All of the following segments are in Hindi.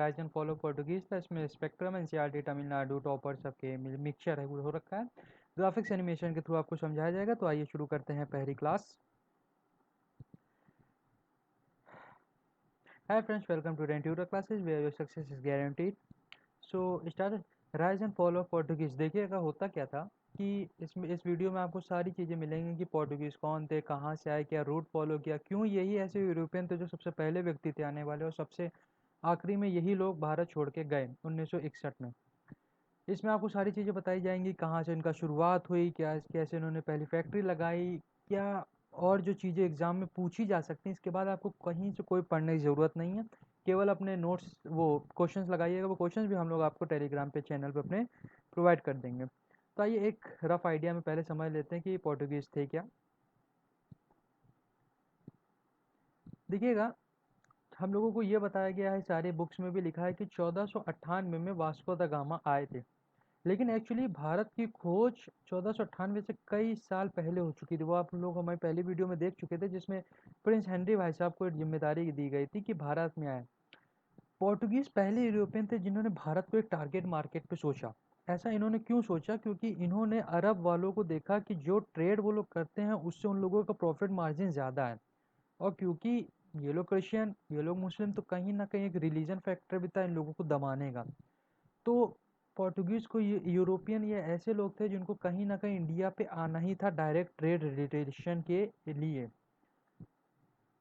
राइज एंड फॉलो पोर्टुगीज था। इसमें स्पेक्ट्रम, एनसीईआरटी, तमिलनाडु, टॉपर सबके मिक्सचर है वो हो रखा है। ग्राफिक्स एनिमेशन के थ्रू आपको समझाया जाएगा। तो आइए शुरू करते हैं पहली class. Hi friends, welcome to rain tutor classes where your success is guaranteed. So start rise and follow Portuguese. देखिएगा होता क्या था कि इस वीडियो में आपको सारी चीज़ें मिलेंगी कि पोर्टुगीज़ कौन थे, कहाँ से आए, क्या रूट फॉलो किया, क्यों यही ऐसे यूरोपियन थे जो सबसे पहले व्यक्ति थे आने वाले, और सबसे आखिरी में यही लोग भारत छोड़ के गए 1961 में। इसमें आपको सारी चीज़ें बताई जाएंगी, कहाँ से इनका शुरुआत हुई, क्या कैसे इन्होंने पहली फैक्ट्री लगाई, क्या और जो चीज़ें एग्ज़ाम में पूछी जा सकती हैं। इसके बाद आपको कहीं से कोई पढ़ने की ज़रूरत नहीं है, केवल अपने नोट्स वो क्वेश्चंस लगाइएगा। वो क्वेश्चंस भी हम लोग आपको टेलीग्राम पे चैनल पे अपने प्रोवाइड कर देंगे। तो आइए एक रफ आइडिया में पहले समझ लेते हैं कि पोर्टुगीज़ थे क्या। देखिएगा, हम लोगों को ये बताया गया है, सारे बुक्स में भी लिखा है कि 1498 में वास्को द गामा आए थे। लेकिन एक्चुअली भारत की खोज 1498 से कई साल पहले हो चुकी थी। वो आप लोग हमारी पहली वीडियो में देख चुके थे, जिसमें प्रिंस हेनरी भाई साहब को एक जिम्मेदारी दी गई थी कि भारत में आए। पोर्टुगीज पहले यूरोपियन थे जिन्होंने भारत को एक टारगेट मार्केट पे सोचा। ऐसा इन्होंने क्यों सोचा? क्योंकि इन्होंने अरब वालों को देखा कि जो ट्रेड वो लोग करते हैं उससे उन लोगों का प्रॉफिट मार्जिन ज़्यादा है। और क्योंकि ये लोग क्रिश्चियन, ये लोग मुस्लिम, तो कहीं ना कहीं एक रिलीजन फैक्टर भी था इन लोगों को दबाने का। तो पोर्टुगीज़ को यूरोपियन ये ऐसे लोग थे जिनको कहीं ना कहीं इंडिया पे आना ही था डायरेक्ट ट्रेड रिलेशन के लिए।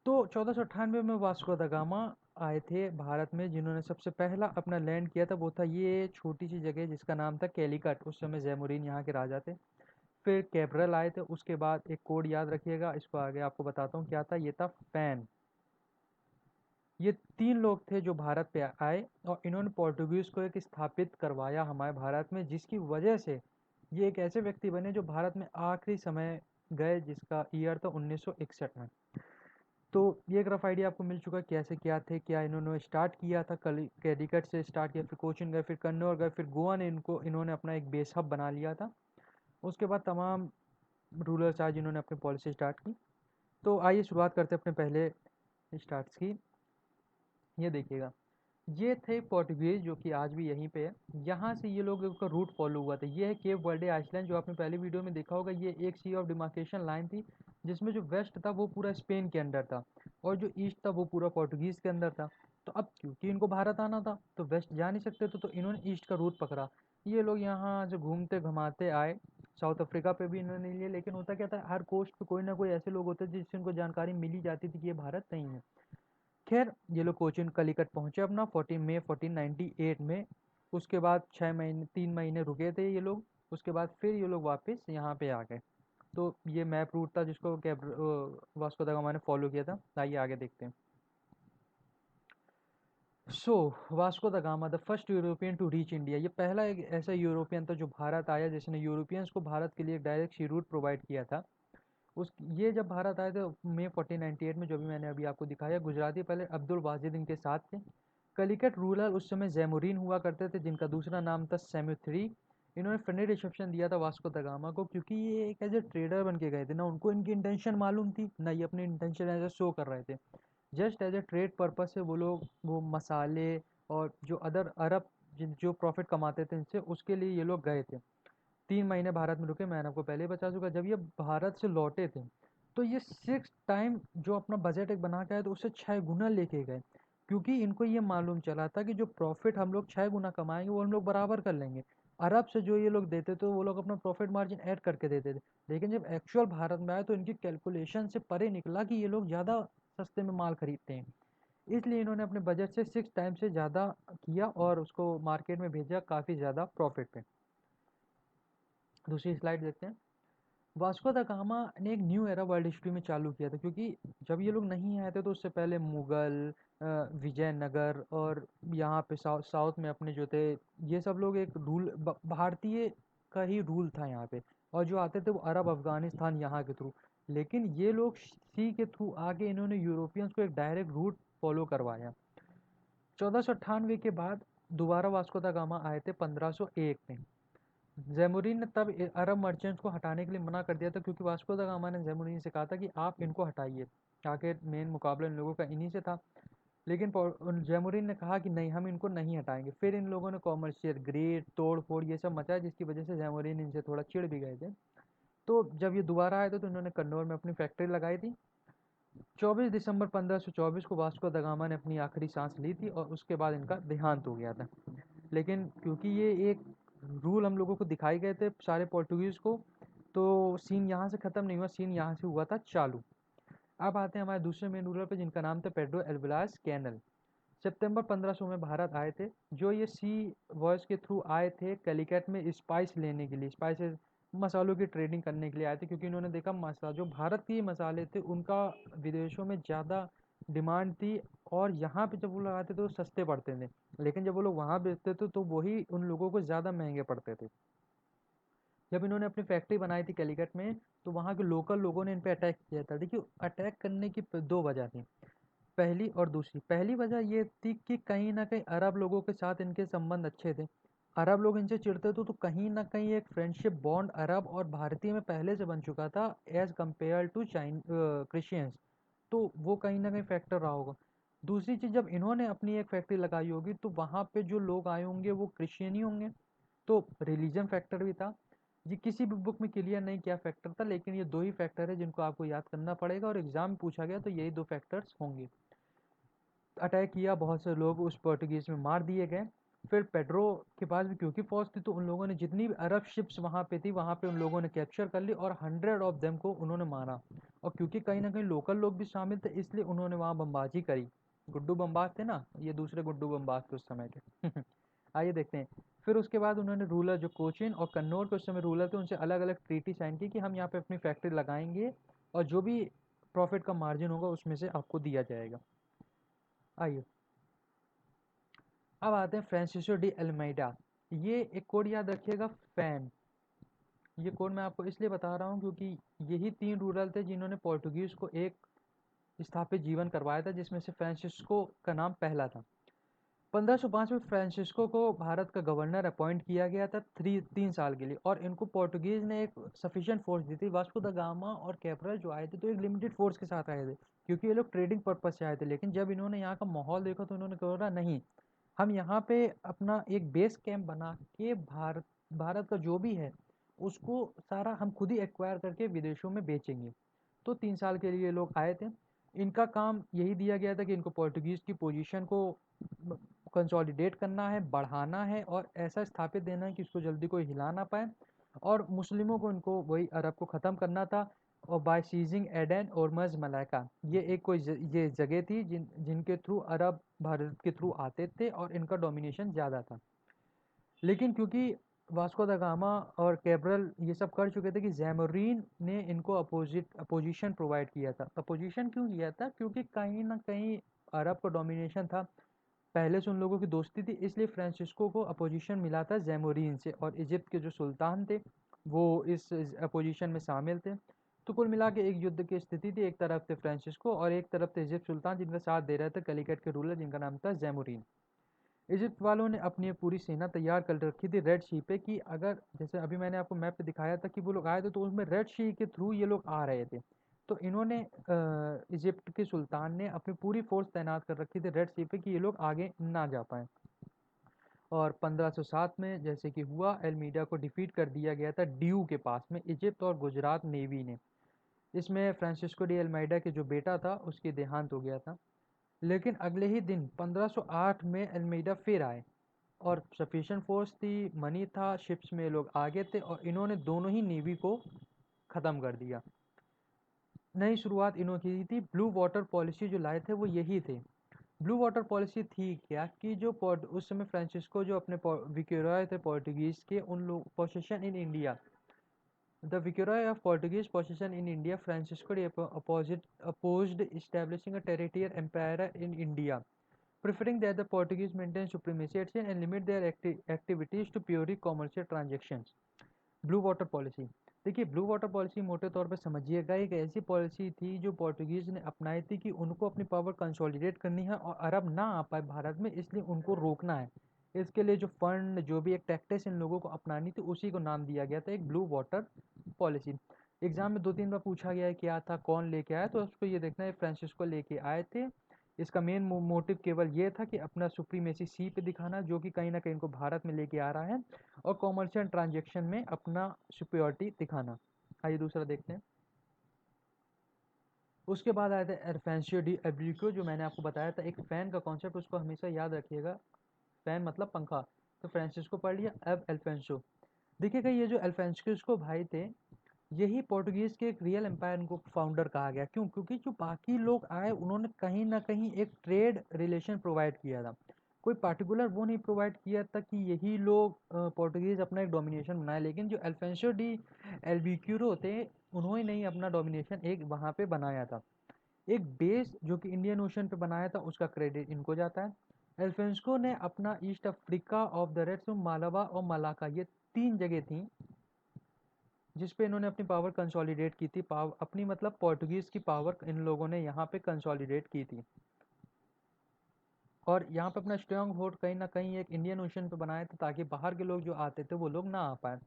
तो 1498 में वास्को द गामा आए थे भारत में। जिन्होंने सबसे पहला अपना लैंड किया था वो था ये छोटी सी जगह जिसका नाम था कैलिकट। उस समय जैमुरीन यहाँ के राजा थे। फिर कैब्रल आए थे। उसके बाद एक कोड याद रखिएगा, इसको आगे आपको बताता हूँ क्या था। ये था फैन। ये तीन लोग थे जो भारत पे आए और इन्होंने पोर्टुगीज़ को एक स्थापित करवाया हमारे भारत में, जिसकी वजह से ये एक ऐसे व्यक्ति बने जो भारत में आखिरी समय गए, जिसका ईयर था 1961 में। तो ये एक रफ आइडिया आपको मिल चुका है कैसे क्या थे, क्या इन्होंने स्टार्ट किया था। कैलिकट से स्टार्ट किया, फिर कोचिन गए, फिर कन्नौर गए, फिर गोवा ने इन्होंने अपना एक बेस हब बना लिया था। उसके बाद तमाम रूलर्स आए जिन्होंने अपनी पॉलिसी स्टार्ट की। तो आइए शुरुआत करते हैं अपने पहले स्टार्ट्स की। ये देखिएगा, ये थे पोर्टुगीज जो कि आज भी यहीं पे है। यहाँ से ये लोग का रूट फॉलो हुआ था। ये है केप वर्डे आइसलैंड, जो आपने पहले वीडियो में देखा होगा। ये एक सी ऑफ डिमार्केशन लाइन थी, जिसमें जो वेस्ट था वो पूरा स्पेन के अंडर था, और जो ईस्ट था वो पूरा पोर्टुगीज के अंदर था। तो अब क्योंकि इनको भारत आना था तो वेस्ट जा नहीं सकते थे, तो इन्होंने ईस्ट का रूट पकड़ा। ये लोग यहाँ जो घूमते घुमाते आए, साउथ अफ्रीका पे भी इन्होंने लिया। लेकिन होता क्या था, हर कोस्ट पे कोई ना कोई ऐसे लोग होते जिससे इनको जानकारी मिली जाती थी कि ये भारत नहीं है। खैर, ये लोग कोचिन कलिकट पहुंचे अपना 14 मई 1498 में। उसके बाद 6 महीने 3 महीने रुके थे ये लोग। उसके बाद फिर ये लोग वापस यहाँ पे आ गए। तो ये मैप रूट था जिसको वास्को द गामा ने फॉलो किया था। आइए आगे देखते हैं। So Vasco da Gama the first European to reach India. ये पहला एक ऐसा यूरोपियन था जो भारत आया, जिसने यूरोपियंस को भारत के लिए एक डायरेक्ट सी रूट प्रोवाइड किया था। ये जब भारत आए थे मई 1498 में, जो भी मैंने अभी आपको दिखाया, गुजराती पहले अब्दुल वाजिद इनके साथ थे। कलिकट रूरल उस समय जैमुरीन हुआ करते थे, जिनका दूसरा नाम था सेम्यूथ्री। इन्होंने फ्रेंडली रिसेप्शन दिया था वास्को द गामा को, क्योंकि ये एक एज ए ट्रेडर बन के गए थे ना। उनको इनकी इंटेंशन मालूम थी ना, ये अपनी इंटेंशन एज ए शो कर रहे थे। Just as a trade purpose से वो लोग वो मसाले और जो अदर अरब जो प्रॉफिट कमाते थे इनसे, उसके लिए ये लोग गए थे। 3 महीने भारत में रुके, मैंने आपको पहले ही बता चुका। जब ये भारत से लौटे थे तो ये 6 टाइम जो अपना बजट एक बना के आए तो उससे 6 गुना लेके गए, क्योंकि इनको ये मालूम चला था कि जो प्रॉफिट हम लोग 6 गुना कमाएंगे वो हम लोग बराबर कर लेंगे। अरब से जो ये लोग देते थे वो लोग अपना प्रॉफिट मार्जिन ऐड करके देते थे। लेकिन जब एक्चुअल भारत में आए तो इनकी कैलकुलेशन से परे निकला कि ये लोग ज़्यादा सस्ते में माल खरीदते हैं। इसलिए इन्होंने अपने बजट से 6 टाइम से ज़्यादा किया और उसको मार्केट में भेजा काफ़ी ज़्यादा प्रॉफिट पे। दूसरी स्लाइड देखते हैं। वास्को द गामा ने एक न्यू एरा वर्ल्ड हिस्ट्री में चालू किया था, क्योंकि जब ये लोग नहीं आए थे तो उससे पहले मुगल, विजयनगर और यहाँ पे साउथ में अपने जो थे, ये सब लोग एक रूल भारतीय का ही रूल था यहाँ पे। और जो आते थे वो अरब, अफगानिस्तान यहाँ के थ्रू। लेकिन ये लोग सी के थ्रू आगे इन्होंने यूरोपियंस को एक डायरेक्ट रूट फॉलो करवाया। 1498 के बाद दोबारा वास्को द गामा आए थे 1501 में। जैमुरीन ने तब अरब मर्चेंट्स को हटाने के लिए मना कर दिया था, क्योंकि वास्को द गामा ने जैमुरीन से कहा था कि आप इनको हटाइए। आखिर मेन मुकाबला इन लोगों का इन्हीं से था। लेकिन जैमोरिन ने कहा कि नहीं, हम इनको नहीं हटाएंगे। फिर इन लोगों ने कॉमर्शियल ग्रेड तोड़ फोड़ ये सब मचाया, जिसकी वजह से जैमोरिन इनसे थोड़ा चिढ़ भी गए थे। तो जब ये दोबारा आए थे तो इन्होंने कन्नौज में अपनी फैक्ट्री लगाई थी। 24 दिसंबर 1524 को वास्को दा गामा ने अपनी आखिरी सांस ली थी और उसके बाद इनका देहांत हो गया था। लेकिन क्योंकि ये एक रूल हम लोगों को दिखाए गए थे सारे पोर्टुगीज़ को, तो सीन यहाँ से ख़त्म नहीं हुआ, सीन यहाँ से हुआ था चालू। अब आते हैं हमारे दूसरे मेन रूलर पे, जिनका नाम था पेड्रो एल्विलास कैनल। सितंबर 1500 में भारत आए थे। जो ये सी वॉयस के थ्रू आए थे कैलिकट में स्पाइस लेने के लिए, स्पाइसेस मसालों की ट्रेडिंग करने के लिए आए थे, क्योंकि इन्होंने देखा मसाला जो भारत के मसाले थे उनका विदेशों में ज़्यादा डिमांड थी, और यहाँ पे जब वो लगाते थे तो सस्ते पड़ते थे, लेकिन जब वो लोग वहाँ बेचते थे तो वही उन लोगों को ज़्यादा महंगे पड़ते थे। जब इन्होंने अपनी फैक्ट्री बनाई थी कैलिकट में, तो वहाँ के लोकल लोगों ने इन पे अटैक किया था। देखिए, अटैक करने की दो वजह थी, पहली और दूसरी। पहली वजह ये थी कि कहीं न कहीं अरब लोगों के साथ इनके संबंध अच्छे थे। अरब लोग इनसे चिढ़ते थे, तो कहीं न कहीं एक फ्रेंडशिप बॉन्ड अरब और भारतीय में पहले से बन चुका था एज़ कम्पेयर टू क्रिश्चियंस। तो वो कहीं न कहीं फैक्टर रहा होगा। दूसरी चीज़, जब इन्होंने अपनी एक फैक्ट्री लगाई होगी तो वहाँ पे जो लोग आए होंगे वो क्रिश्चियन ही होंगे, तो रिलीजन फैक्टर भी था। ये किसी भी बुक में क्लियर नहीं क्या फैक्टर था, लेकिन ये दो ही फैक्टर है जिनको आपको याद करना पड़ेगा, और एग्जाम में पूछा गया तो यही दो फैक्टर्स होंगे। अटैक किया, बहुत से लोग उस पोर्टुगीज़ में मार दिए गए। फिर पेड्रो के पास भी क्योंकि फ़ौज थी, तो उन लोगों ने जितनी भी अरब शिप्स वहाँ पे थी, वहाँ पे उन लोगों ने कैप्चर कर ली और 100 ऑफ देम को उन्होंने मारा। और क्योंकि कहीं न कहीं लोकल लोग भी शामिल थे, इसलिए उन्होंने वहाँ बमबाजी करी। गुड्डू बमबाज थे ना, ये दूसरे गुड्डू बमबाज थे उस समय के। आइए देखते हैं। फिर उसके बाद उन्होंने रूलर जो कोचीन और कन्नौज के उस समय रूलर थे, उनसे अलग-अलग ट्रीटी साइन की कि हम यहाँ पे अपनी फैक्ट्री लगाएँगे और जो भी प्रॉफ़िट का मार्जिन होगा उसमें से आपको दिया जाएगा। आइए, अब आते हैं फ्रांसिस्को डी अल्मेडा। ये एक कोड याद रखिएगा, फैन। ये कोड मैं आपको इसलिए बता रहा हूँ क्योंकि यही 3 रूरल थे जिन्होंने पोर्टुगीज़ को एक स्थापित जीवन करवाया था, जिसमें से फ्रांसिस्को का नाम पहला था। 1505 में फ्रांसिस्को को भारत का गवर्नर अपॉइंट किया गया था 3 साल के लिए, और इनको पोर्टुगीज़ ने एक सफिशिएंट फोर्स दी थी। वास्को द गामा और कैब्रल जो आए थे तो एक लिमिटेड फोर्स के साथ आए थे, क्योंकि ये लोग ट्रेडिंग पर्पज से आए थे। लेकिन जब इन्होंने यहाँ का माहौल देखा तो इन्होंने कहा नहीं, हम यहाँ पे अपना एक बेस कैंप बना के भारत भारत का जो भी है उसको सारा हम खुद ही एक्वायर करके विदेशों में बेचेंगे। तो 3 साल के लिए लोग आए थे। इनका काम यही दिया गया था कि इनको पोर्टुगीज़ की पोजीशन को कंसोलिडेट करना है, बढ़ाना है और ऐसा स्थापित देना है कि उसको जल्दी कोई हिला ना पाए, और मुस्लिमों को इनको वही अरब को ख़त्म करना था। और बाय सीजिंग एडन और मज मलाका, ये एक कोई ये जगह थी जिनके थ्रू अरब भारत के थ्रू आते थे और इनका डोमिनेशन ज़्यादा था। लेकिन क्योंकि वास्को द गामा और कैब्रल ये सब कर चुके थे कि जैमोरीन ने इनको अपोजिशन प्रोवाइड किया था। अपोजिशन क्यों किया था? क्योंकि कहीं ना कहीं अरब का डोमिनेशन था, पहले से उन लोगों की दोस्ती थी, इसलिए फ्रांसिस्को को अपोजिशन मिला था जैमोरीन से, और इजिप्ट के जो सुल्तान थे वो इस अपोजिशन में शामिल थे। तो कुल मिला के एक युद्ध की स्थिति थी, एक तरफ थे फ्रांसिस्को और एक तरफ थे इजिप्ट सुल्तान, जिनका साथ दे रहे थे कैलिकट के रूलर जिनका नाम था जैमोरीन। इजिप्ट वालों ने अपनी पूरी सेना तैयार कर रखी थी रेड सी पे, कि अगर जैसे अभी मैंने आपको मैप पे दिखाया था कि वो लोग आए थे तो उसमें रेड सी के थ्रू ये लोग आ रहे थे। तो इन्होंने इजिप्ट के सुल्तान ने अपनी पूरी फोर्स तैनात कर रखी थी रेड सी पे कि ये लोग आगे ना जा पाए। और 1507 में जैसे कि हुआ, एल्मीडा को डिफीट कर दिया गया था ड्यू के पास में, इजिप्ट और गुजरात नेवी ने। इसमें फ्रांसिस्को डी अल्मेडा के जो बेटा था उसकी देहांत हो गया था। लेकिन अगले ही दिन 1508 में अल्मेडा फिर आए, और सफिशिएंट फोर्स थी, मनी था, शिप्स में लोग आगे थे, और इन्होंने दोनों ही नेवी को ख़त्म कर दिया। नई शुरुआत इन्होंने की थी, ब्लू वाटर पॉलिसी जो लाए थे वो यही थे। ब्लू वाटर पॉलिसी थी क्या कि जो उस समय फ्रांसिस्को जो अपने विक्टोरिया थे पोर्टुगीज़ के, उन लोग position in India, the Victoria of Portuguese position in India, Francisco opposed establishing a territorial empire in India, preferring that the Portuguese maintain supremacy and limit their activities to purely commercial transactions. Blue water policy, देखिए ब्लू वाटर पॉलिसी मोटे तौर पे समझिएगा एक ऐसी पॉलिसी थी जो पोर्टुगीज़ ने अपनाई थी कि उनको अपनी पावर कंसोलिडेट करनी है और अरब ना आ पाए भारत में, इसलिए उनको रोकना है। इसके लिए जो फंड, जो भी एक टैक्टिस इन लोगों को अपनानी थी, उसी को नाम दिया गया था एक ब्लू वाटर पॉलिसी। एग्जाम में 2-3 बार पूछा गया है क्या था, कौन लेके आया, तो उसको ये देखना है फ्रांसिस्को लेके आए थे। इसका मेन मोटिव केवल ये था कि अपना सुप्रीमेसी सी पे दिखाना, जो कि कहीं ना कहीं इनको भारत में लेके आ रहा है, और कॉमर्शियल ट्रांजेक्शन में अपना सुपियोरिटी दिखाना। आइए दूसरा देखते हैं। उसके बाद आया था एल्फेंसियो डी एब्रिको, जो मैंने आपको बताया था एक फ़ैन का कॉन्सेप्ट, उसको हमेशा याद रखिएगा। फ़ैन मतलब पंखा। तो फ्रांसिस्को पढ़ लिया, अब एल्फेंसो। देखिएगा ये जो एल्फेंसिस्को भाई थे, यही पोर्टुगीज़ के एक रियल एम्पायर को फाउंडर कहा गया। क्यों? क्योंकि जो बाकी लोग आए उन्होंने कहीं न कहीं एक ट्रेड रिलेशन प्रोवाइड किया था। कोई पार्टिकुलर वो नहीं प्रोवाइड किया था कि यही लोग पोर्टुगीज़ अपना एक डोमिनेशन बनाए, लेकिन जो अल्फोंसो डी एल्बुक्यूरो थे, उन्होंने ही अपना डोमिनेशन एक वहाँ पे बनाया था। एक बेस जो कि इंडियन ओशन पे बनाया था, उसका क्रेडिट इनको जाता है। अल्फोंसो ने अपना ईस्ट अफ्रीका ऑफ द रेड्स, मालावा और मलाका, ये 3 जगह थी जिस पे इन्होंने अपनी पावर कंसोलिडेट की थी। अपनी मतलब पोर्टुगीज़ की पावर इन लोगों ने यहाँ पे कंसोलिडेट की थी, और यहाँ पे अपना स्ट्रॉन्ग होल्ड कहीं ना कहीं एक इंडियन ओशन पे बनाया था, ताकि बाहर के लोग जो आते थे वो लोग ना आ पाए।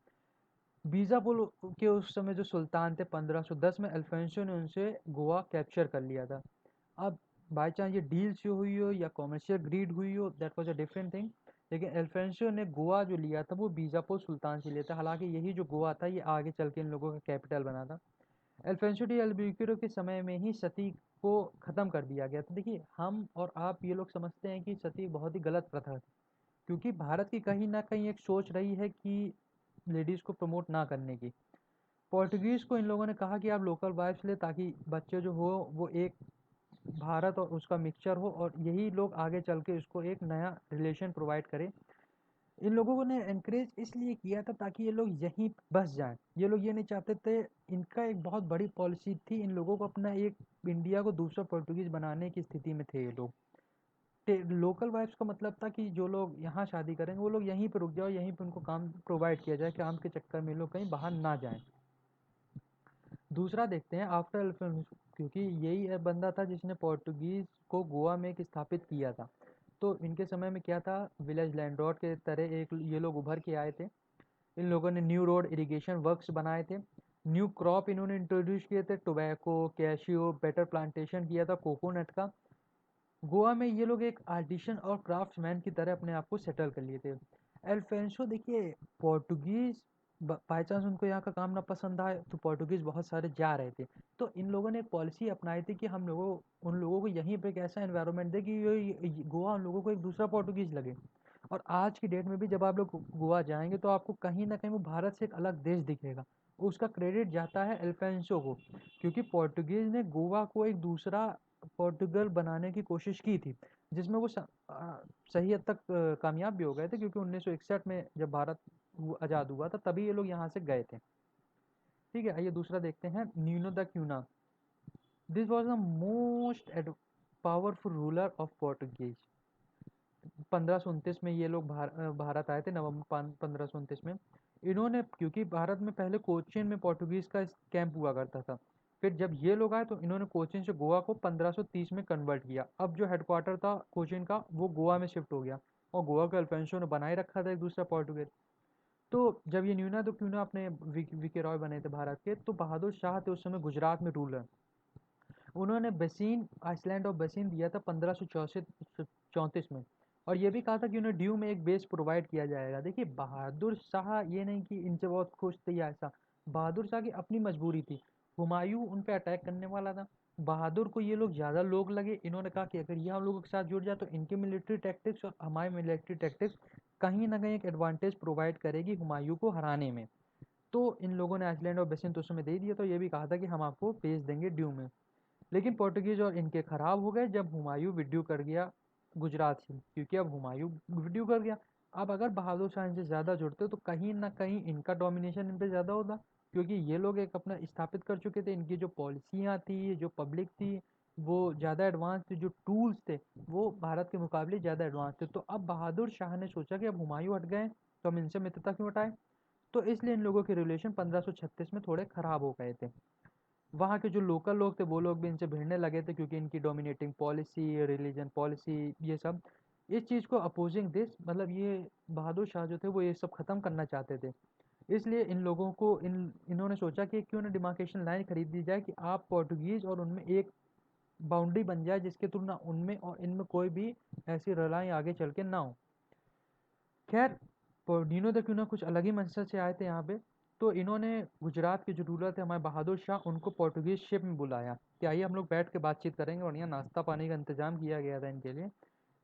बीजापुर के उस समय जो सुल्तान थे 1510 में, अल्फोंसो ने उनसे गोवा कैप्चर कर लिया था। अब बाई चांस ये डील से हुई हो या कॉमर्शियल ग्रीड हुई हो, that was a different thing, लेकिन अल्फोंसो ने गोवा जो लिया था वो बीजापुर सुल्तान से लिया था। हालांकि यही जो गोवा था ये आगे चल के इन लोगों का कैपिटल बना था। अल्फोंसो डी अल्बुक्वेर्के के समय में ही सती को ख़त्म कर दिया गया था। देखिए हम और आप ये लोग समझते हैं कि सती बहुत ही गलत प्रथा थी, क्योंकि भारत की कहीं ना कहीं एक सोच रही है कि लेडीज़ को प्रमोट ना करने की। पोर्टुगीज़ को इन लोगों ने कहा कि आप लोकल वाइफ्स ले, ताकि बच्चे जो हो वो एक भारत और उसका मिक्सचर हो, और यही लोग आगे चल के इसको एक नया रिलेशन प्रोवाइड करें। इन लोगों ने एनकरेज इसलिए किया था ताकि ये लोग यहीं बस जाएं। ये लोग ये नहीं चाहते थे। इनका एक बहुत बड़ी पॉलिसी थी, इन लोगों को अपना एक इंडिया को दूसरा पोर्टुगीज बनाने की स्थिति में थे ये लोग। लोकल वाइफ्स का मतलब था कि जो लोग यहाँ शादी करेंगे वो लोग यहीं पर रुक जाओ, यहीं पर उनको काम प्रोवाइड किया जाए, काम के चक्कर में लोग कहीं बाहर ना जाएं। दूसरा देखते हैं आफ्टर अल्फोंस, क्योंकि यही एक बंदा था जिसने पोर्टुगीज को गोवा में एक स्थापित किया था। तो इनके समय में क्या था, विलेज लैंडलॉर्ड के तरह एक ये लोग उभर के आए थे। इन लोगों ने न्यू रोड इरिगेशन वर्क्स बनाए थे, न्यू क्रॉप इन्होंने इंट्रोड्यूस किए थे, टोबैको, कैशियो, बेटर प्लांटेशन किया था कोकोनट का। गोवा में ये लोग एक आर्टिशन और क्राफ्ट्समैन की तरह अपने आप को सेटल कर लिए थे। अल्फोंसो देखिए, पोर्टुगीज बाई चांस उनको यहाँ का काम ना पसंद आए तो पोर्टुगीज बहुत सारे जा रहे थे। तो इन लोगों ने एक पॉलिसी अपनाई थी कि हम लोगों उन लोगों को यहीं पे एक ऐसा एनवायरनमेंट दे कि गोवा उन लोगों को एक दूसरा पोर्टुगीज लगे। और आज की डेट में भी जब आप लोग गोवा जाएंगे तो आपको कहीं ना कहीं वो भारत से एक अलग देश दिखेगा। उसका क्रेडिट जाता है अल्फोंसो को, क्योंकि पोर्टुगीज ने गोवा को एक दूसरा पोर्टुगल बनाने की कोशिश की थी, जिसमें वो सही हद तक कामयाब भी हो गए थे, क्योंकि 1961 में जब भारत आज़ाद हुआ था तभी ये लोग यहाँ से गए थे। ठीक है, आइए दूसरा देखते हैं, Nuno da Cunha. This was the most powerful ruler of Portuguese. 1529 में ये लोग भारत आए थे, नवंबर 1529 में। इन्होंने, क्योंकि भारत में पहले कोचीन में पोर्टुगीज का कैंप हुआ करता था, फिर जब ये लोग आए तो इन्होंने कोचीन से गोवा को 1530 में कन्वर्ट किया। अब जो हेडक्वार्टर था कोचीन का वो गोवा में शिफ्ट हो गया, और गोवा को अल्फोंसो ने बनाए रखा था एक दूसरा पोर्टुगीज। तो जब ये न्यूना तो क्यूना अपने वीके रॉय बने थे भारत के, तो बहादुर शाह थे उस समय गुजरात में रूलर। उन्होंने बेसिन, आइसलैंड ऑफ बेसिन दिया था 1534 में, और ये भी कहा था कि उन्हें ड्यू में एक बेस प्रोवाइड किया जाएगा। देखिए बहादुर शाह ये नहीं कि इनसे बहुत खुश थे या ऐसा, बहादुर शाह की अपनी मजबूरी थी। हुमायूं उन पे अटैक करने वाला था, बहादुर को ये लोग ज़्यादा लोग लगे। इन्होंने कहा कि अगर ये हम लोगों के साथ जुड़ जाए तो इनकी मिलिट्री टैक्टिक्स और हमारी मिलिट्री टैक्टिक्स कहीं ना कहीं एक एडवांटेज प्रोवाइड करेगी हुमायूं को हराने में। तो इन लोगों ने आइसलैंड और बेसिन तो उस समय दे दिया, तो ये भी कहा था कि हम आपको भेज देंगे ड्यू में। लेकिन पोर्टुगीज और इनके खराब हो गए जब हुमायूं विड्यू कर गया गुजरात से, क्योंकि अब हुमायूं विड्यू कर गया। अब अगर बहादुर शाह इनसे ज़्यादा जुड़ते तो कहीं ना कहीं इनका डोमिनेशन इन पे ज़्यादा होता, क्योंकि ये लोग एक अपना स्थापित कर चुके थे। इनकी जो पॉलिसियाँ थी, जो पब्लिक थी, वो ज़्यादा एडवांस थी, जो टूल्स थे वो भारत के मुकाबले ज़्यादा एडवांस थे। तो अब बहादुर शाह ने सोचा कि अब हुमायूं हट गए तो हम इनसे मित्रता क्यों हटाएं। तो इसलिए इन लोगों के रिलेशन 1536 में थोड़े खराब हो गए थे। वहाँ के जो लोकल लोग थे वो लोग भी इनसे भिड़ने लगे थे, क्योंकि इनकी डोमिनेटिंग पॉलिसी, रिलीजन पॉलिसी, ये सब, इस चीज़ को अपोजिंग दिस, मतलब ये बहादुर शाह जो थे वो ये सब ख़त्म करना चाहते थे। इसलिए इन लोगों को इन्होंने सोचा कि क्यों ना डिमार्केशन लाइन खरीद दी जाए कि आप पोर्टुगीज़ और उनमें एक बाउंड्री बन जाए जिसके थ्रू ना उनमें और इनमें कोई भी ऐसी रलाई आगे चल के ना हो। खैर, नीनो द क्यूना कुछ अलग ही मंशा से आए थे यहाँ पे। तो इन्होंने गुजरात के जो रूलर थे हमारे बहादुर शाह, उनको पोर्टुगीज शिप में बुलाया कि आइए हम लोग बैठ के बातचीत करेंगे, और यहाँ नाश्ता पानी का इंतजाम किया गया था इनके लिए।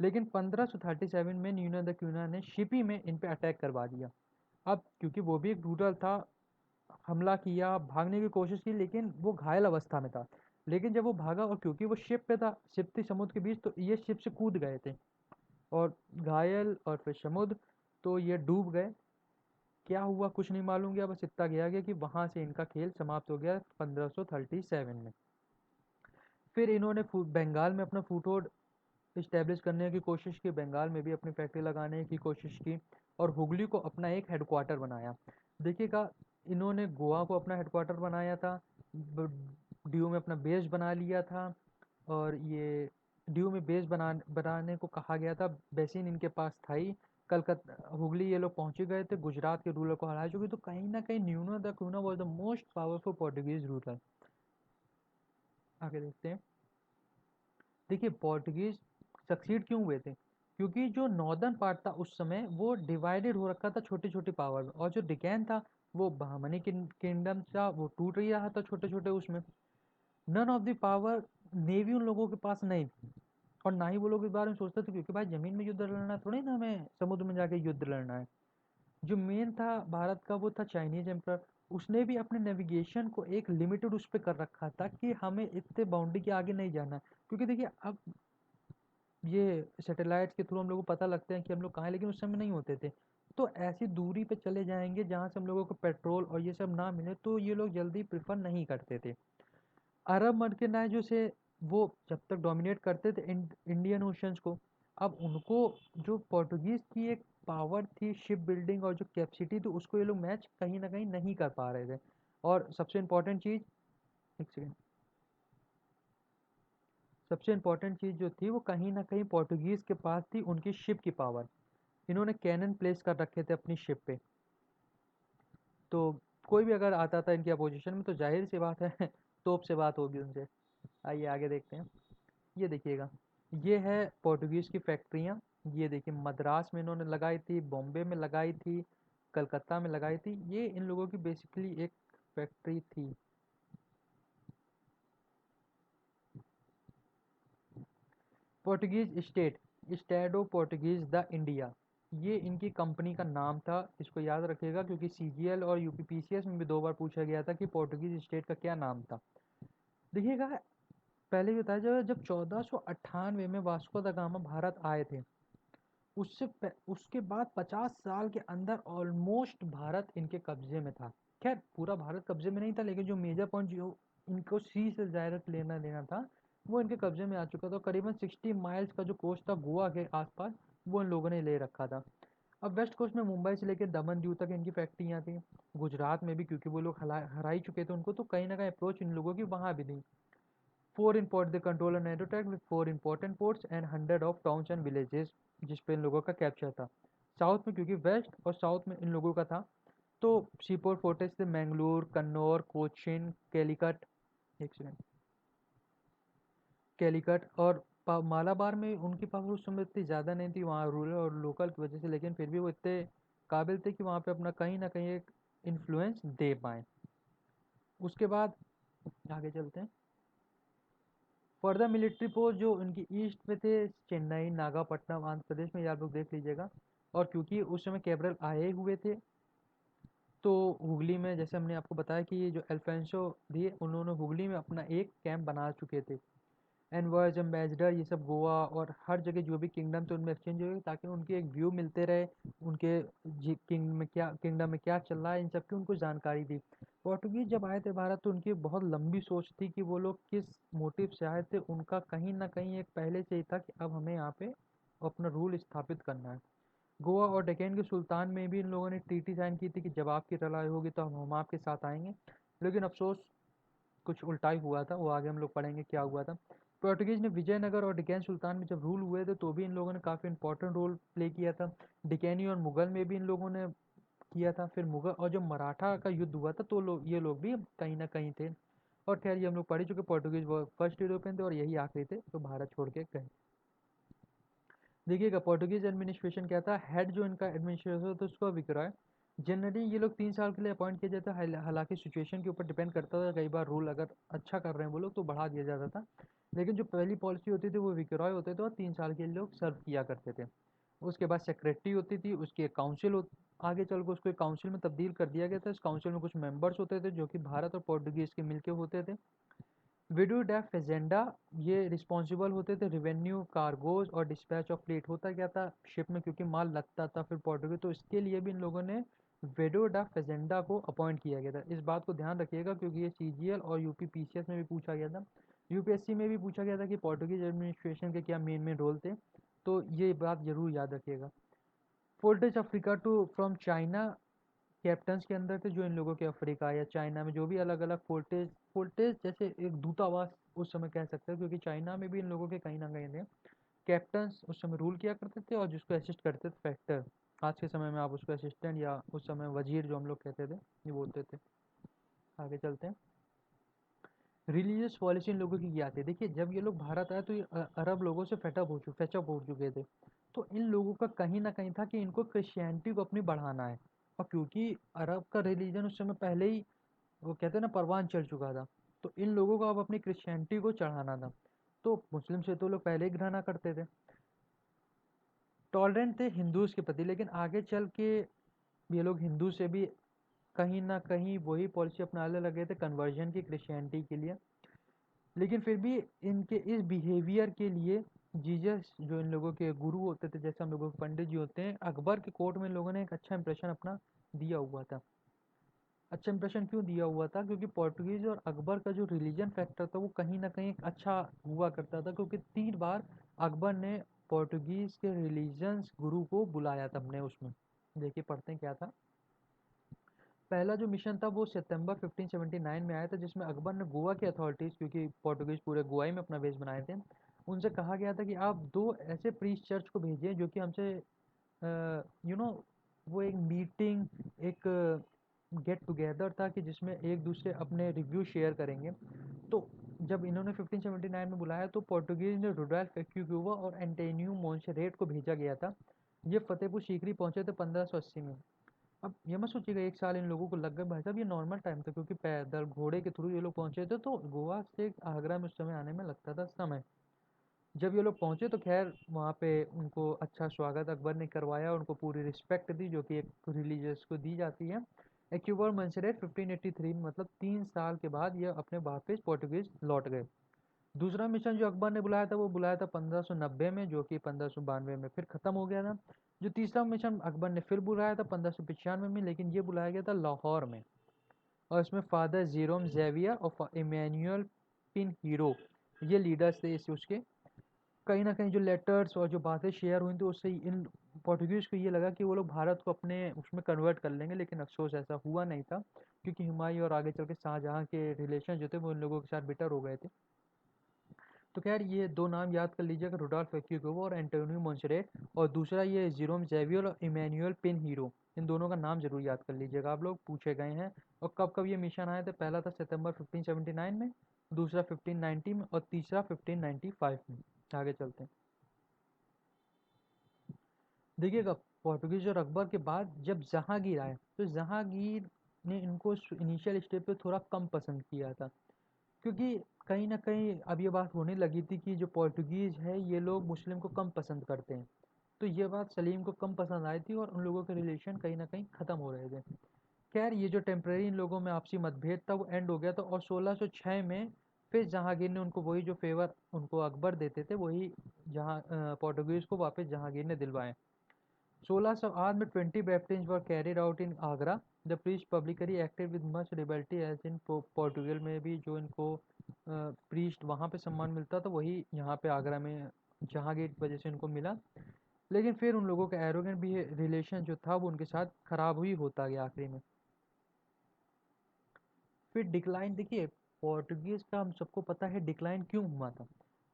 लेकिन 1537 में नीनो द क्यूना ने शिप ही में इन पे अटैक करवा दिया। अब क्योंकि वो भी एक रूलर था, हमला किया, भागने की कोशिश की, लेकिन वो घायल अवस्था में था। लेकिन जब वो भागा, और क्योंकि वो शिप पे था, शिप थी समुद्र के बीच, तो ये शिप से कूद गए थे और घायल और फिर समुद्र, तो ये डूब गए। क्या हुआ कुछ नहीं मालूम गया, बस इतना गया गया कि वहां से इनका खेल समाप्त हो गया 1537 में। फिर इन्होंने बंगाल में अपना फुटहोल्ड इस्टेब्लिश करने की कोशिश की, बंगाल में भी अपनी फैक्ट्री लगाने की कोशिश की, और हुगली को अपना एक हेडक्वार्टर बनाया। देखिएगा, इन्होंने गोवा को अपना हेडक्वार्टर बनाया था, ड्यू में अपना बेस बना लिया था, और ये ड्यू में बेस बनाने को कहा गया था, बेसिन इनके पास था ही। कलकत्ता हुगली ये लोग पहुंच ही गए थे, गुजरात के रूलर को हरा चुके, तो कहीं ना कहीं Nuno da Cunha was the most powerful Portuguese ruler. आगे देखते हैं। देखिए, पोर्टुगीज सक्सीड क्यों हुए थे? क्योंकि जो नॉर्दर्न पार्ट था उस समय वो डिवाइडेड हो रखा था छोटी छोटी पावर में, और जो डिकैन था वो बहमनी किंगडम था, वो टूट ही रहा था छोटे छोटे उसमें। None of the power, navy उन लोगों के पास नहीं थी, और ना ही वो लोग इस बारे में सोचते थे, क्योंकि भाई जमीन में युद्ध लड़ना है, थोड़ी ना हमें समुद्र में जाके युद्ध लड़ना है। जो मेन था भारत का वो था चाइनीज एम्पर। उसने भी अपने नेविगेशन को एक लिमिटेड उस पर कर रखा था कि हमें इतने बाउंड्री के आगे नहीं जाना है। क्योंकि देखिए, अब ये सैटेलाइट्स के थ्रू हम लोग को पता लगते हैं कि हम लोग कहाँ हैं, लेकिन उस समय नहीं होते थे। तो ऐसी दूरी पे चले जाएंगे जहाँ से हम लोगों को पेट्रोल और ये सब ना मिले, तो ये लोग जल्दी प्रेफर नहीं करते थे। अरब मर्केनाइज जो से वो जब तक डोमिनेट करते थे इंडियन ओशंस को, अब उनको जो पोर्टुगीज की एक पावर थी शिप बिल्डिंग और जो कैपेसिटी थी, उसको ये लोग मैच कहीं ना कहीं नहीं कर पा रहे थे। और सबसे इम्पोर्टेंट चीज़, एक सेकेंड, सबसे इम्पोर्टेंट चीज़ जो थी वो कहीं ना कहीं पोर्टुगीज के पास थी, उनकी शिप की पावर। इन्होंने कैनन प्लेस कर रखे थे अपनी शिप पे, तो कोई भी अगर आता था इनकी अपोजिशन में तो जाहिर सी बात है तोप से बात होगी उनसे। आइए आगे देखते हैं। ये देखिएगा, ये है पोर्टुगीज़ की फैक्ट्रियाँ। ये देखिए, मद्रास में इन्होंने लगाई थी, बॉम्बे में लगाई थी, कलकत्ता में लगाई थी। ये इन लोगों की बेसिकली एक फैक्ट्री थी। Portuguese state, Estado Portuguese da India, ये इनकी कंपनी का नाम था। इसको याद रखिएगा, क्योंकि सीजीएल और यूपीपीसीएस में भी 2 बार पूछा गया था कि पोर्टुगीज स्टेट का क्या नाम था। देखिएगा, पहले भी बताया जाए, जब 1498 में वास्को द गामा भारत आए थे, उसके बाद 50 साल के अंदर ऑलमोस्ट भारत इनके कब्जे में था। खैर, पूरा भारत कब्जे में नहीं था, लेकिन जो मेजर पॉइंट जो इनको सी से डायरेक्ट लेना देना था, वो इनके कब्जे में आ चुका था। करीबन 60 माइल्स का जो कोस्ट था गोवा के आसपास, वो इन लोगों ने ले रखा था। अब वेस्ट कोस्ट में मुंबई से लेकर दमन दीव तक इनकी फैक्ट्रियाँ थी। गुजरात में भी, क्योंकि वो लोग हरा ही चुके थे उनको, तो कहीं ना कहीं अप्रोच इन लोगों की वहाँ भी थी। Four in port they control and एडोटैक with 4 important ports and 100 of towns and villages, जिस पे इन लोगों का कैप्चर था। साउथ में, क्योंकि वेस्ट और साउथ में इन लोगों का था, तो सीपोर्ट फोर्टेस थे मैंगलोर, कन्नौर, कोचिन, कैलीकट, एक सेकेंड, कैलीकट और मालाबार में उनकी पावर उस समय इतनी ज़्यादा नहीं थी वहाँ रूरल और लोकल की वजह से, लेकिन फिर भी वो इतने काबिल थे कि वहाँ पे अपना कहीं ना कहीं एक इन्फ्लुएंस दे पाए। उसके बाद आगे चलते हैं। फर्दर मिलिट्री पोस्ट जो उनकी ईस्ट में थे, चेन्नई, नागापट्टनम, आंध्र प्रदेश में, ये आप लोग देख लीजिएगा। और क्योंकि उस समय कैबरल आए हुए थे, तो हुगली में, जैसे हमने आपको बताया कि ये जो अल्फांसो दिए, उन्होंने हुगली में अपना एक कैंप बना चुके थे। एनवॉयज, एम्बेसडर, ये सब गोवा और हर जगह जो भी किंगडम थे उनमें एक्सचेंज हुए, ताकि उनकी एक व्यू मिलते रहे, उनके किंगडम में क्या चल रहा है, इन सब की उनको जानकारी दी। पोर्टुगीज जब आए थे भारत, तो उनकी बहुत लंबी सोच थी कि वो लोग किस मोटिव से आए थे। उनका कहीं ना कहीं एक पहले से ही था कि अब हमें यहाँ पे अपना रूल स्थापित करना है। गोवा और डेक्कन के सुल्तान में भी इन लोगों ने ट्रीटी साइन की थी कि जब आपकी लड़ाई होगी तो हम आपके साथ आएंगे। लेकिन अफसोस, कुछ उल्टा ही हुआ था, वो आगे हम लोग पढ़ेंगे क्या हुआ था। पोर्टुगीज ने विजयनगर और डेक्कन सुल्तान में जब रूल हुए थे, तो भी इन लोगों ने काफ़ी इंपॉर्टेंट रोल प्ले किया था। डेक्कनी और मुगल में भी इन लोगों ने किया था। फिर मुगल और जो मराठा का युद्ध हुआ था, तो ये लोग भी कहीं ना कहीं थे। और खैर ये हम लोग पढ़ ही चुके, पोर्टुगीज वो फर्स्ट यूरोपियन थे और यही आखिरी थे तो भारत छोड़ के गए। देखिएगा पोर्टुगीज एडमिनिस्ट्रेशन क्या था, हेड जो इनका एडमिनिस्ट्रेशन था उसको विक्राय। जनरली ये लोग 3 साल के लिए अपॉइंट किए जाते हैं, हालांकि सिचुएशन के ऊपर डिपेंड करता था, कई बार रूल अगर अच्छा कर रहे हैं वो लोग तो बढ़ा दिया जाता था, लेकिन जो पहली पॉलिसी होती थी वो विक्राय होते थे और 3 साल के लिए लोग सर्व किया करते थे। उसके बाद सेक्रेटरी होती थी, उसकी एक काउंसिल हो, आगे चल के उसको एक काउंसिल में तब्दील कर दिया गया था। इस काउंसिल में कुछ मेंबर्स होते थे जो कि भारत और पोर्टुगीज के मिलके होते थे। विडो डे फेजेंडा ये रिस्पॉन्सिबल होते थे रिवेन्यू, कार्गोज और डिस्पैच ऑफ फ्लीट। होता क्या था शिप में क्योंकि माल लगता था फिर पोर्टुगीज, तो इसके लिए भी इन लोगों ने वेडो डा फेजेंडा को अपॉइंट किया गया था। इस बात को ध्यान रखिएगा क्योंकि ये सीजीएल और यूपी पीसीएस में भी पूछा गया था, यूपीएससी में भी पूछा गया था कि पोर्टुगीज एडमिनिस्ट्रेशन के क्या मेन मेन रोल थे, तो ये बात जरूर याद रखिएगा। फोल्टेज Africa to from China captains के अंदर थे जो इन लोगों के अफ्रीका या चाइना में जो भी अलग अलग फोर्टेज फोर्टेज जैसे एक दूतावास उस समय कह सकते हैं, क्योंकि चाइना में भी इन लोगों के कहीं ना कहीं थे कैप्टन्स उस समय रूल किया करते थे, और जिसको असिस्ट करते थे फैक्टर। आज के समय में आप उसको असिस्टेंट या उस समय वजीर जो हम लोग कहते थे ये बोलते थे। आगे चलते हैं। रिलीजियस पॉलिसी इन लोगों की क्या आती है, देखिए जब ये लोग भारत आए तो ये अरब लोगों से फेचअप हो चुके थे, तो इन लोगों का कहीं ना कहीं था कि इनको क्रिश्चियनिटी को अपनी बढ़ाना है। और क्योंकि अरब का रिलीजन उस समय पहले ही वो कहते हैं ना परवान चढ़ चुका था, तो इन लोगों को अब अपनी क्रिश्चियनिटी को चढ़ाना था। तो मुस्लिम से तो लोग पहले ही घृणा करते थे, टॉलरेंट थे हिंदूज के प्रति, लेकिन आगे चल के ये लोग हिंदू से भी कहीं ना कहीं वही पॉलिसी अपनाने लगे थे कन्वर्जन की क्रिश्चियनिटी के लिए। लेकिन फिर भी इनके इस बिहेवियर के लिए जीसस जो इन लोगों के गुरु होते थे, जैसे हम लोगों के पंडित जी होते हैं, अकबर के कोर्ट में इन लोगों ने एक अच्छा इंप्रेशन अपना दिया हुआ था। अच्छा इंप्रेशन क्यों दिया हुआ था, क्योंकि पोर्टुगीज और अकबर का जो रिलीजन फैक्टर था वो कहीं ना कहीं अच्छा हुआ करता था, क्योंकि 3 बार अकबर ने पोर्टुगीज के रिलीजन्स गुरु को बुलाया था अपने उसमें। देखिए पढ़ते हैं क्या था। पहला जो मिशन था वो सितंबर 1579 में आया था, जिसमें अकबर ने गोवा की अथॉरिटीज़, क्योंकि पोर्टुगीज पूरे गोवा ही में अपना बेस बनाए थे, उनसे कहा गया था कि आप 2 ऐसे प्रीस्ट चर्च को भेजिए जो कि हमसे यू नो वो एक मीटिंग, एक गेट टुगेदर था कि जिसमें एक दूसरे अपने रिव्यू शेयर करेंगे। तो जब इन्होंने 1579 में बुलाया तो पोर्टुगीज ने रोडोल्फो एक्यूगुआ और एंटोनियो मोंसेरेट को भेजा गया था। ये फतेहपुर सीकरी पहुंचे थे 1580 में। अब ये मत सोचिएगा 1 साल इन लोगों को लग गए, भाई साहब ये नॉर्मल टाइम था, क्योंकि पैदल घोड़े के थ्रू ये लोग पहुंचे थे, तो गोवा से आगरा में उस समय आने में लगता था समय। जब ये लोग पहुंचे तो खैर वहाँ पे उनको अच्छा स्वागत अकबर ने करवाया, उनको पूरी रिस्पेक्ट दी जो कि एक रिलीजियस को दी जाती है। एक्यूबर मंसरेट 1583 में, मतलब 3 साल के बाद ये अपने वापस पोर्टुगीज लौट गए। दूसरा मिशन जो अकबर ने बुलाया था वो बुलाया था 1590 में, जो कि 1592 में फिर खत्म हो गया था। जो तीसरा मिशन अकबर ने फिर बुलाया था 1595 में, लेकिन ये बुलाया गया था लाहौर में, और इसमें फादर जीरोम जेवियर और इमैनुअल पिन हीरो ये लीडर्स थे इस उसके। कहीं ना कहीं जो लेटर्स और जो बातें शेयर हुई तो उससे इन पोर्टुगीज को ये लगा कि वो लोग भारत को अपने उसमें कन्वर्ट कर लेंगे, लेकिन अफसोस ऐसा हुआ नहीं था, क्योंकि हुमायूं और आगे चल के शाहजहाँ के रिलेशन जो थे वो इन लोगों के साथ बिटर हो गए थे। तो खैर ये 2 नाम याद कर लीजिएगा, रुडोल्फ एक्यूगोवा और एंटोनियो मोंसेरेट, और दूसरा ये जीरोम जेवियर और इमैनुअल पिन हीरो, इन दोनों का नाम जरूर याद कर लीजिएगा, आप लोग पूछे गए हैं। और कब कब ये मिशन आए थे, पहला था सितंबर 1579 में, दूसरा 1590 में, और तीसरा 1595 में। आगे चलते हैं। देखिएगा पोर्टुगीज और अकबर के बाद जब जहांगीर आए तो जहांगीर ने इनको इनिशियल स्टेज पे थोड़ा कम पसंद किया था, क्योंकि कहीं ना कहीं अब ये बात होने लगी थी कि जो पोर्टुगीज है ये लोग मुस्लिम को कम पसंद करते हैं, तो ये बात सलीम को कम पसंद आई थी और उन लोगों के रिलेशन कहीं ना कहीं ख़त्म हो रहे थे। खैर ये जो टेम्परेरी इन लोगों में आपसी मतभेद था वो एंड हो गया था, और 1606 में फिर जहांगीर ने उनको वही जो फेवर उनको अकबर देते थे वही जहाँ पोर्टुगीज को वापस जहांगीर ने दिलवाए। 1608 में 20 baptisms were carried out in Agra. The priest publicly acted with much liberality as in Portugal में भी जो इनको प्रीस्ट वहाँ पे सम्मान मिलता था वही यहाँ पे आगरा में जहांगीर की वजह से इनको मिला। लेकिन फिर उन लोगों का एरोगेंट भी रिलेशन जो था वो उनके साथ खराब हुई होता गया आखिरी में। फिर डिक्लाइन देखिए, पोर्टुगीज का हम सबको पता है डिक्लाइन क्यों हुआ था,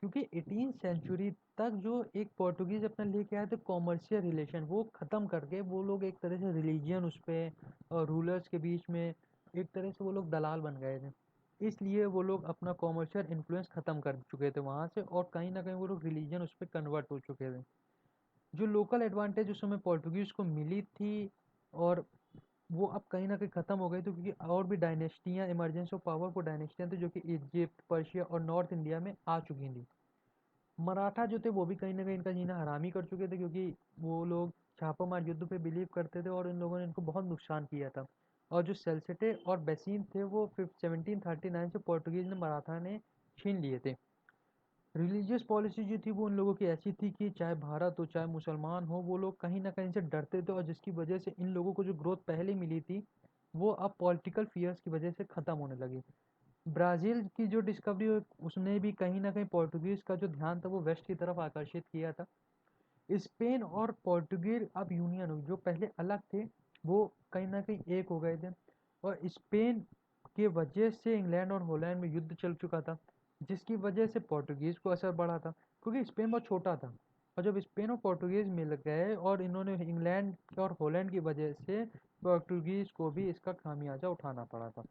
क्योंकि 18 सेंचुरी तक जो एक पोर्टुगीज अपने लेके आए थे कॉमर्शियल रिलेशन वो ख़त्म करके वो लोग एक तरह से रिलीजियन उस पर और रूलर्स के बीच में एक तरह से वो लोग दलाल बन गए थे। इसलिए वो लोग अपना कॉमर्शियल इन्फ्लुएंस ख़त्म कर चुके थे वहाँ से, और कहीं न कहीं वो लोग रिलीजन उस पे कन्वर्ट हो चुके थे। जो लोकल एडवांटेज उस समय पोर्टुगीज़ को मिली थी, और वो अब कहीं न कहीं ख़त्म हो गई थी, क्योंकि और भी डायनेस्टियाँ, इमर्जेंस ऑफ पावरफुल डायनेस्टियाँ थी जो कि इजिप्ट, पर्शिया और नॉर्थ इंडिया में आ चुकी थी। मराठा जो थे वो भी कहीं न कहीं इनका जीना हराम ही कर चुके थे, क्योंकि वो लोग छापामार युद्ध पे बिलीव करते थे और इन लोगों ने इनको बहुत नुकसान किया था। और जो सल्जोटे और बेसिन थे वो 1739 से पोर्टुगीज़ ने मराठा ने छीन लिए थे। रिलीजियस पॉलिसी जो थी वो उन लोगों की ऐसी थी कि चाहे भारत हो चाहे मुसलमान हो, वो लोग कहीं न कहीं से डरते थे, और जिसकी वजह से इन लोगों को जो ग्रोथ पहले मिली थी, वो अब पॉलिटिकल फियर्स की वजह से ख़त्म होने लगी। ब्राज़ील की जो डिस्कवरी हुई, उसने भी कहीं न कहीं पोर्टुगीज़ का जो ध्यान था वो वेस्ट की तरफ आकर्षित किया था। स्पेन और पोर्टुगीज़ अब यूनियन हुई, जो पहले अलग थे, वो कहीं न कहीं एक हो गए थे। और स्पेन की वजह से इंग्लैंड और हॉलैंड में युद्ध चल चुका था, जिसकी वजह से पोर्टुगीज़ को असर पड़ा था, क्योंकि स्पेन बहुत छोटा था। और जब स्पेन और पोर्टुगीज़ मिल गए, और इन्होंने इंग्लैंड और हॉलैंड की वजह से पोर्टुगीज़ को भी इसका खामियाजा उठाना पड़ा था।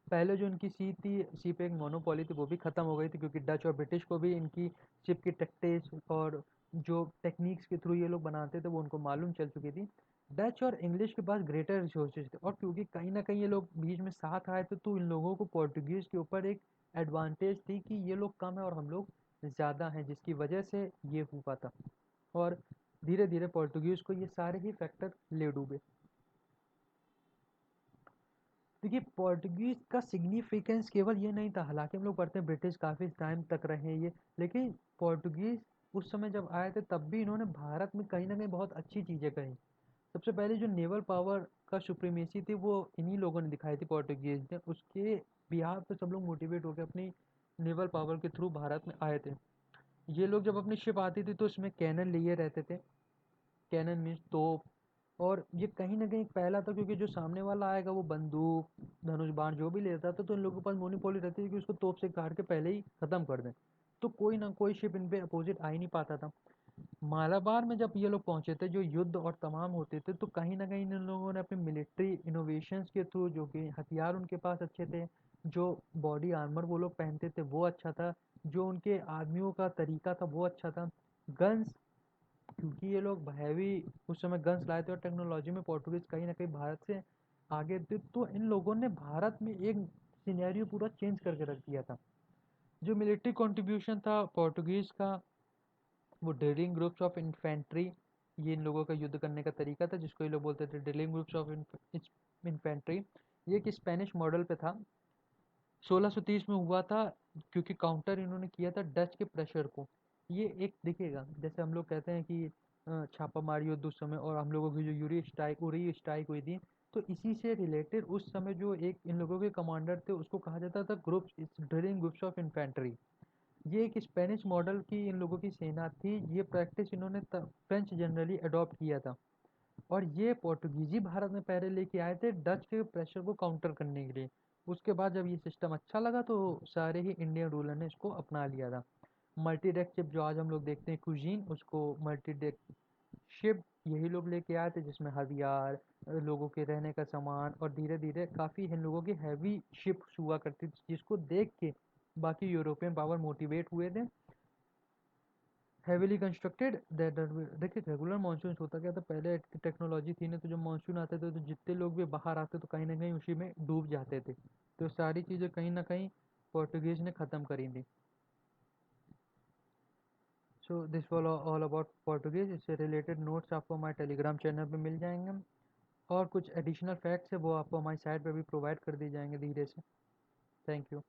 पहले जो इनकी सी थी, सी पे एक मोनोपोली थी, वो भी ख़त्म हो गई थी, क्योंकि डच और ब्रिटिश को भी इनकी शिप की टैक्टिक्स और जो टेक्निक्स के थ्रू ये लोग बनाते थे वो उनको मालूम चल चुकी थी। डच और इंग्लिश के पास ग्रेटर रिसोर्सेज थे, और क्योंकि कहीं ना कहीं ये लोग बीच में साथ आए थे, तो इन लोगों को पोर्टुगीज़ के ऊपर एक एडवांटेज थी कि ये लोग कम है और हम लोग ज़्यादा हैं, जिसकी वजह से ये हुआ था। और धीरे धीरे पोर्टुगीज़ को ये सारे ही फैक्टर ले डूबे। देखिए, पोर्टुगीज़ का सिग्निफिकेंस केवल ये नहीं था, हालांकि हम लोग पढ़ते हैं ब्रिटिश काफ़ी टाइम तक रहे ये, लेकिन पोर्टुगीज़ उस समय जब आए थे तब भी इन्होंने भारत में कहीं ना कहीं बहुत अच्छी चीज़ें कही। सबसे पहले जो नेवल पावर का सुप्रीमेसी थी वो इन्हीं लोगों ने दिखाई थी, पोर्टुगीज़ ने। उसके बिहार पे सब लोग मोटिवेट होकर अपनी नेवल पावर के थ्रू भारत में आए थे। ये लोग जब अपनी शिप आती थी तो उसमें कैनन लिए रहते थे। कैनन मीन्स तोप। और ये कहीं न कहीं पहला था, क्योंकि जो सामने वाला आएगा वो बंदूक, धनुष बाण जो भी लेता था, तो इन लोगों के पास मोनोपोली रहती थी कि उसको तोप से काट के पहले ही ख़त्म कर दें। तो कोई ना कोई शिप इन पे अपोज़िट आ ही नहीं पाता था। मालाबार में जब ये लोग पहुँचे थे, जो युद्ध और तमाम होते थे, तो कहीं न कहीं इन लोगों ने अपने मिलिट्री इनोवेशंस के थ्रू, जो कि हथियार उनके पास अच्छे थे, जो बॉडी आर्मर वो लोग पहनते थे वो अच्छा था, जो उनके आदमियों का तरीका था वो अच्छा था। गन्स, क्योंकि ये लोग हैवी उस समय गन्स लाए थे, और टेक्नोलॉजी में पोर्टुगीज़ कहीं न कहीं भारत से आगे थे, तो इन लोगों ने भारत में एक सिनेरियो पूरा चेंज करके रख दिया था। जो मिलिट्री कंट्रीब्यूशन था पोर्टुगीज़ का, वो ड्रिलिंग ग्रुप्स ऑफ इन्फेंट्री, ये इन लोगों का युद्ध करने का तरीका था, जिसको ये लोग बोलते थे ड्रिलिंग ग्रुप्स ऑफ इन्फेंट्री। ये एक स्पेनिश मॉडल पे था, 1630 में हुआ था, क्योंकि काउंटर इन्होंने किया था डच के प्रेशर को। ये एक देखिएगा, जैसे हम लोग कहते हैं कि छापा मारी युद्ध उस समय, और हम लोगों की जो उरी स्ट्राइक हुई थी, तो इसी से रिलेटेड उस समय जो एक इन लोगों के कमांडर थे उसको कहा जाता था groups, drilling groups of infantry. ये एक स्पेनिश मॉडल की इन लोगों की सेना थी। ये प्रैक्टिस इन्होंने फ्रेंच जनरली अडॉप्ट किया था, और ये पोर्टुगीज़ी भारत में पहले लेके आए थे डच के प्रेशर को काउंटर करने के लिए। उसके बाद जब ये सिस्टम अच्छा लगा, तो सारे ही इंडियन रूलर ने इसको अपना लिया था। मल्टी डेक शिप जो आज हम लोग देखते हैं क्रूजीन, उसको मल्टी डेक शिप यही लोग लेके आए थे, जिसमें हथियार, लोगों के रहने का सामान, और धीरे धीरे काफ़ी इन लोगों की हैवी शिप्स हुआ करती थी, जिसको देख के बाकी यूरोपियन पावर मोटिवेट हुए थे। हेविली कंस्ट्रक्टेड दैट, देखिए रेगुलर मानसून होता क्या था, पहले टेक्नोलॉजी थी नहीं, तो जब मानसून आते थे तो जितने लोग भी बाहर आते तो कहीं ना कहीं उसी में डूब जाते थे। तो सारी चीज़ें कहीं ना कहीं पोर्टुगीज ने ख़त्म करी थी। So this wall all about Portuguese. इससे रिलेटेड नोट्स आपको हमारे टेलीग्राम चैनल पे मिल जाएंगे, और कुछ एडिशनल फैक्ट्स है वो आपको हमारी साइट पे भी प्रोवाइड कर दिए जाएंगे धीरे से। Thank you.